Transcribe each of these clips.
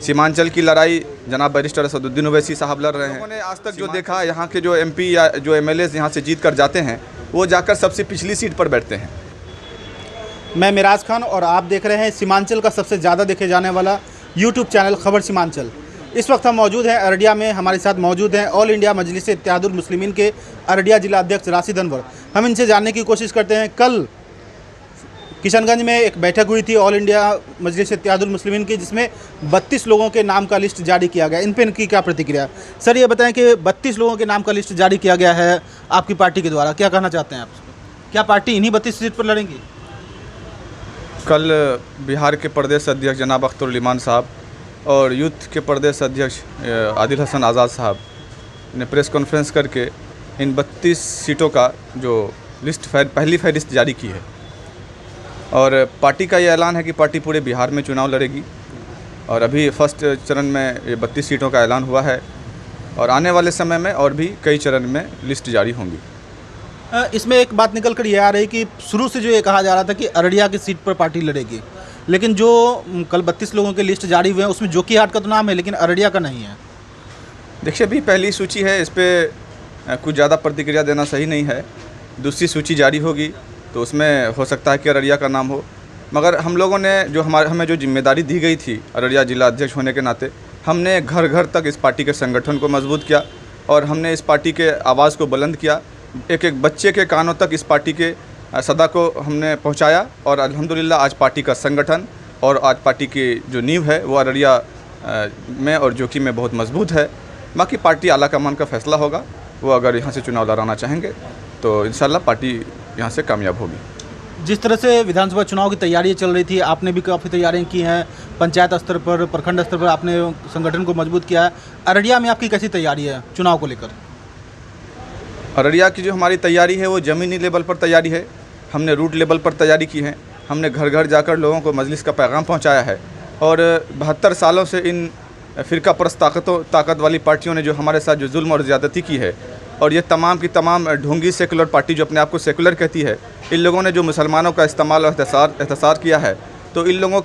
सीमांचल की लड़ाई जनाब बैरिस्टर असदुद्दीन ओवैसी साहब लड़ रहे हैं। उन्होंने आज तक जो देखा, यहाँ के जो एमपी या जो एमएलए यहाँ से जीत कर जाते हैं वो जाकर सबसे पिछली सीट पर बैठते हैं। मैं मिराज खान और आप देख रहे हैं सीमांचल का सबसे ज़्यादा देखे जाने वाला यूट्यूब चैनल खबर सीमांचल। इस वक्त हम मौजूद हैं अररिया में। हमारे साथ मौजूद हैं ऑल इंडिया मजलिस इत्तेहादुल मुस्लिमीन के अररिया जिला अध्यक्ष राशिद अनवर। हम इनसे जानने की कोशिश करते हैं, कल किशनगंज में एक बैठक हुई थी ऑल इंडिया मजलिस इत्तेहादुल मुस्लिमीन की, जिसमें 32 लोगों के नाम का लिस्ट जारी किया गया। इन पर इनकी क्या प्रतिक्रिया? सर ये बताएं कि 32 लोगों के नाम का लिस्ट जारी किया गया है आपकी पार्टी के द्वारा, क्या कहना चाहते हैं आप? क्या पार्टी इन्हीं 32 सीट पर लड़ेंगी? कल बिहार के प्रदेश अध्यक्ष जनाब अख्तरुल इमान साहब और यूथ के प्रदेश अध्यक्ष आदिल हसन आज़ाद साहब ने प्रेस कॉन्फ्रेंस करके इन 32 सीटों का जो लिस्ट पहली फहरिस्त जारी की है और पार्टी का ये ऐलान है कि पार्टी पूरे बिहार में चुनाव लड़ेगी। और अभी फर्स्ट चरण में ये 32 सीटों का ऐलान हुआ है और आने वाले समय में और भी कई चरण में लिस्ट जारी होंगी। इसमें एक बात निकल कर ये आ रही कि शुरू से जो ये कहा जा रहा था कि अररिया की सीट पर पार्टी लड़ेगी, लेकिन जो कल 32 लोगों के लिस्ट जारी हुए हैं उसमें जोकीहाट का तो नाम है लेकिन अररिया का नहीं है। देखिए, अभी पहली सूची है, इस पर कुछ ज़्यादा प्रतिक्रिया देना सही नहीं है। दूसरी सूची जारी होगी तो उसमें हो सकता है कि अररिया का नाम हो, मगर हम लोगों ने जो हमें जो जिम्मेदारी दी गई थी अररिया जिला अध्यक्ष होने के नाते, हमने घर घर तक इस पार्टी के संगठन को मजबूत किया और हमने इस पार्टी के आवाज़ को बुलंद किया। एक एक बच्चे के कानों तक इस पार्टी के सदा को हमने पहुंचाया और अल्हम्दुलिल्लाह आज पार्टी का संगठन और आज पार्टी की जो नींव है वो अररिया में और जोकी में बहुत मजबूत है। बाकी पार्टी आला कमान का फैसला होगा, वो अगर यहाँ से चुनाव लड़ाना चाहेंगे तो इंशाल्लाह पार्टी यहाँ से कामयाब होगी। जिस तरह से विधानसभा चुनाव की तैयारियां चल रही थी, आपने भी काफ़ी तैयारियां की हैं, पंचायत स्तर पर, प्रखंड स्तर पर आपने संगठन को मजबूत किया है। अररिया में आपकी कैसी तैयारी है चुनाव को लेकर? अररिया की जो हमारी तैयारी है वो ज़मीनी लेवल पर तैयारी है। हमने रूट लेवल पर तैयारी की है। हमने घर घर जाकर लोगों को मजलिस का पैगाम पहुँचाया है और 72 सालों से इन फ़िरका परस्त ताकत वाली पार्टियों ने जो हमारे साथ जो जुल्म और ज़्यादती की है और ये तमाम की तमाम ढोंगी सेकुलर पार्टी जो अपने आप को सेकुलर कहती है, इन लोगों ने जो मुसलमानों का इस्तेमाल और एहतसार किया है, तो इन लोगों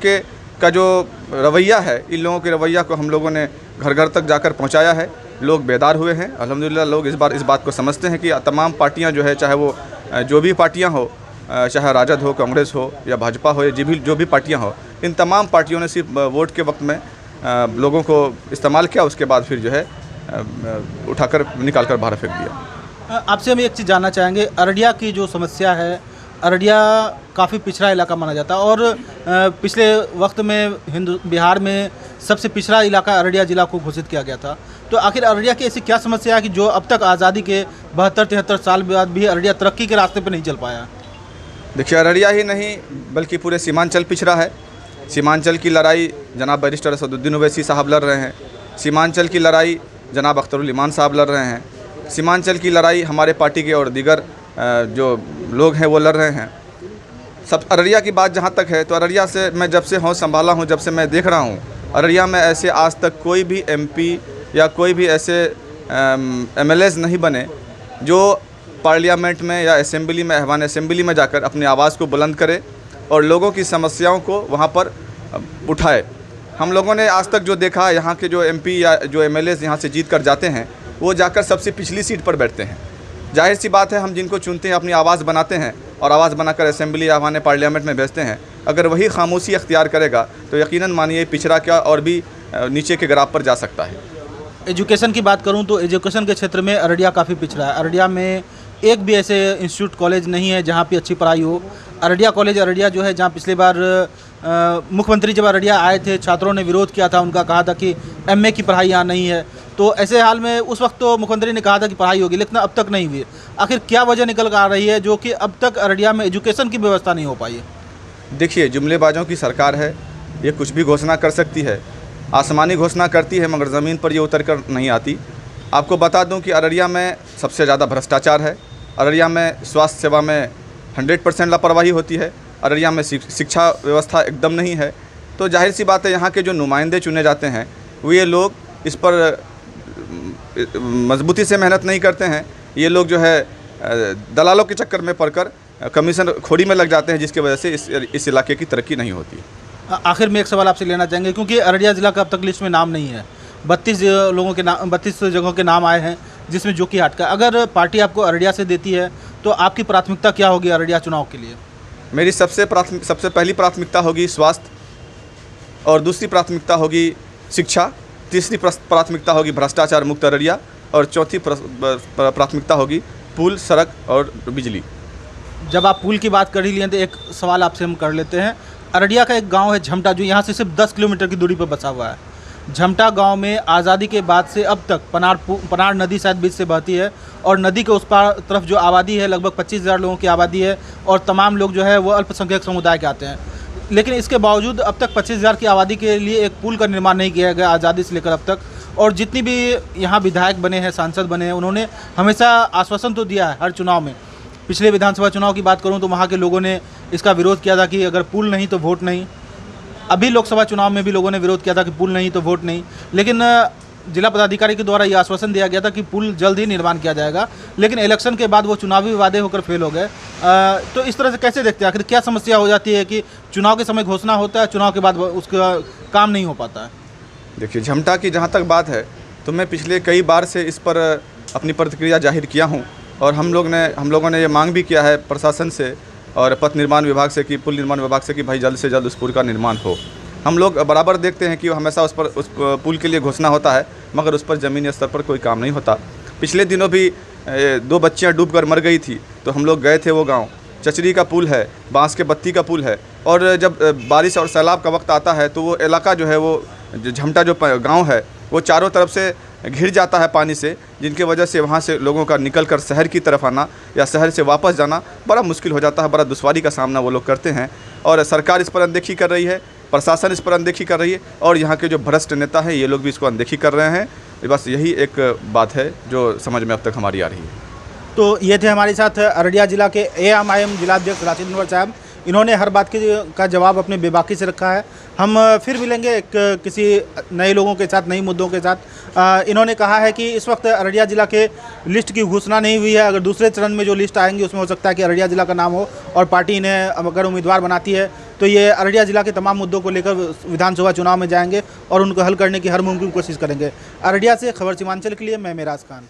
का जो रवैया है, इन लोगों के रवैया को हम लोगों ने घर घर तक जाकर पहुंचाया है। लोग बेदार हुए हैं अल्हम्दुलिल्लाह। लोग इस बात को समझते हैं कि तमाम पार्टियां जो है, चाहे वो जो भी पार्टियां हो, चाहे राजद हो, कांग्रेस हो या भाजपा हो या जो भी पार्टियाँ हो, इन तमाम पार्टियों ने सिर्फ वोट के वक्त में लोगों को इस्तेमाल किया, उसके बाद फिर जो है उठाकर निकाल कर बाहर फेंक दिया। आपसे हम एक चीज़ जानना चाहेंगे, अररिया की जो समस्या है, अररिया काफ़ी पिछड़ा इलाका माना जाता है और पिछले वक्त में बिहार में सबसे पिछड़ा इलाका अररिया ज़िला को घोषित किया गया था। तो आखिर अररिया की ऐसी क्या समस्या है कि जो अब तक आज़ादी के 72-73 साल बाद भी अररिया तरक्की के रास्ते पर नहीं चल पाया? देखिए, अररिया ही नहीं बल्कि पूरे सीमांचल पिछड़ा है। सीमांचल की लड़ाई जनाब बैरिस्टर असदुद्दीन ओवैसी साहब लड़ रहे हैं। सीमांचल की लड़ाई जनाब अख्तरुल इमान साहब लड़ रहे हैं। सीमांचल की लड़ाई हमारे पार्टी के और दीगर जो लोग हैं वो लड़ रहे हैं। सब अररिया की बात जहाँ तक है, तो अररिया से मैं जब से होश संभाला हूँ, जब से मैं देख रहा हूँ, अररिया में ऐसे आज तक कोई भी एमपी या कोई भी ऐसे एमएलएज नहीं बने जो पार्लियामेंट में या असेंबली में, ऐवान असेंबली में जाकर अपनी आवाज़ को बुलंद करे और लोगों की समस्याओं को वहाँ पर उठाए। हम लोगों ने आज तक जो देखा, यहाँ के जो एमपी या जो एमएलएज यहाँ से जीत कर जाते हैं वो जाकर सबसे पिछली सीट पर बैठते हैं। जाहिर सी बात है, हम जिनको चुनते हैं अपनी आवाज़ बनाते हैं और आवाज़ बनाकर असेंबली या ऐवान पार्लियामेंट में भेजते हैं। अगर वही खामोशी अख्तियार करेगा तो यकीनन मानिए पिछड़ा क्या और भी नीचे के ग्राफ पर जा सकता है। एजुकेशन की बात करूँ तो एजुकेशन के क्षेत्र में अररिया काफ़ी पिछड़ा है। अररिया में एक भी ऐसे इंस्टीट्यूट कॉलेज नहीं है जहाँ पे अच्छी पढ़ाई हो। अररिया कॉलेज अररिया जो है, जहाँ पिछली बार मुख्यमंत्री जब अररिया आए थे, छात्रों ने विरोध किया था, उनका कहा था कि एमए की पढ़ाई यहाँ नहीं है। तो ऐसे हाल में उस वक्त तो मुख्यमंत्री ने कहा था कि पढ़ाई होगी, लेकिन अब तक नहीं हुई। आखिर क्या वजह निकल कर आ रही है जो कि अब तक अररिया में एजुकेशन की व्यवस्था नहीं हो पाई है? देखिए, जुमलेबाजों की सरकार है, ये कुछ भी घोषणा कर सकती है, आसमानी घोषणा करती है, मगर ज़मीन पर ये उतर कर नहीं आती। आपको बता दूं कि अररिया में सबसे ज़्यादा भ्रष्टाचार है। अररिया में स्वास्थ्य सेवा में 100% लापरवाही होती है। अररिया में शिक्षा व्यवस्था एकदम नहीं है। तो जाहिर सी बात है, यहाँ के जो नुमाइंदे चुने जाते हैं वो ये लोग इस पर मजबूती से मेहनत नहीं करते हैं। ये लोग जो है दलालों के चक्कर में पड़कर कमीशन खोरी में लग जाते हैं, जिसकी वजह से इस इलाके की तरक्की नहीं होती। आखिर में एक सवाल आपसे लेना चाहेंगे, क्योंकि अररिया ज़िला का अब तक लिस्ट में नाम नहीं है। 32 लोगों के नाम, 32 जगहों के नाम आए हैं, जिसमें जोकीहाट का। अगर पार्टी आपको अररिया से देती है तो आपकी प्राथमिकता क्या होगी अररिया चुनाव के लिए? मेरी सबसे पहली प्राथमिकता होगी स्वास्थ्य, और दूसरी प्राथमिकता होगी शिक्षा, तीसरी प्राथमिकता होगी भ्रष्टाचार मुक्त अररिया, और चौथी प्राथमिकता होगी पुल, सड़क और बिजली। जब आप पुल की बात कर ही लिए तो एक सवाल आपसे हम कर लेते हैं। अररिया का एक गांव है झमटा, जो यहाँ से सिर्फ 10 किलोमीटर की दूरी पर बसा हुआ है। झमटा गांव में आज़ादी के बाद से अब तक पनार नदी शायद बीच से बहती है, और नदी के उस पार तरफ जो आबादी है लगभग 25,000 लोगों की आबादी है, और तमाम लोग जो है वो अल्पसंख्यक समुदाय के आते हैं। लेकिन इसके बावजूद अब तक 25,000 की आबादी के लिए एक पुल का निर्माण नहीं किया गया आज़ादी से लेकर अब तक। और जितनी भी यहाँ विधायक बने हैं, सांसद बने हैं, उन्होंने हमेशा आश्वासन तो दिया है हर चुनाव में। पिछले विधानसभा चुनाव की बात करूँ तो वहाँ के लोगों ने इसका विरोध किया था कि अगर पुल नहीं तो वोट नहीं। अभी लोकसभा चुनाव में भी लोगों ने विरोध किया था कि पुल नहीं तो वोट नहीं। लेकिन जिला पदाधिकारी के द्वारा ये आश्वासन दिया गया था कि पुल जल्द ही निर्माण किया जाएगा, लेकिन इलेक्शन के बाद वो चुनावी वादे होकर फेल हो गए। तो इस तरह से कैसे देखते हैं, आखिर क्या समस्या हो जाती है कि चुनाव के समय घोषणा होता है, चुनाव के बाद उसका काम नहीं हो पाता है? देखिए, झमटा की जहाँ तक बात है तो मैं पिछले कई बार से इस पर अपनी प्रतिक्रिया जाहिर किया हूँ, और हम लोगों ने ये मांग भी किया है प्रशासन से और पथ निर्माण विभाग से, कि पुल निर्माण विभाग से, कि भाई जल्द से जल्द उस पुल का निर्माण हो। हम लोग बराबर देखते हैं कि हमेशा उस पुल के लिए घोषणा होता है, मगर उस पर ज़मीनी स्तर पर कोई काम नहीं होता। पिछले दिनों भी 2 बच्चियां डूबकर मर गई थी, तो हम लोग गए थे वो गांव। चचरी का पुल है, बांस के बत्ती का पुल है, और जब बारिश और सैलाब का वक्त आता है तो वो इलाका जो है, वो झमटा जो गाँव है, वो चारों तरफ से घिर जाता है पानी से, जिनकी वजह से वहाँ से लोगों का निकल कर शहर की तरफ आना या शहर से वापस जाना बड़ा मुश्किल हो जाता है। बड़ा दुश्वारी का सामना वो लोग करते हैं, और सरकार इस पर अनदेखी कर रही है, प्रशासन इस पर अनदेखी कर रही है, और यहाँ के जो भ्रष्ट नेता हैं ये लोग भी इसको अनदेखी कर रहे हैं। बस यही एक बात है जो समझ में अब तक हमारी आ रही है। तो ये थे हमारे साथ अररिया जिला के AMIM जिलाध्यक्ष राशिद अनवर साहब। इन्होंने हर बात का जवाब अपने बेबाकी से रखा है। हम फिर मिलेंगे किसी नए लोगों के साथ, नए मुद्दों के साथ। इन्होंने कहा है कि इस वक्त अररिया ज़िला के लिस्ट की घोषणा नहीं हुई है। अगर दूसरे चरण में जो लिस्ट आएंगी उसमें हो सकता है कि अररिया ज़िला का नाम हो, और पार्टी इन्हें अगर उम्मीदवार बनाती है तो ये अररिया ज़िला के तमाम मुद्दों को लेकर विधानसभा चुनाव में जाएंगे और उनको हल करने की हर मुमकिन कोशिश करेंगे। अररिया से खबर सीमांचल के लिए मैं मेराज खान।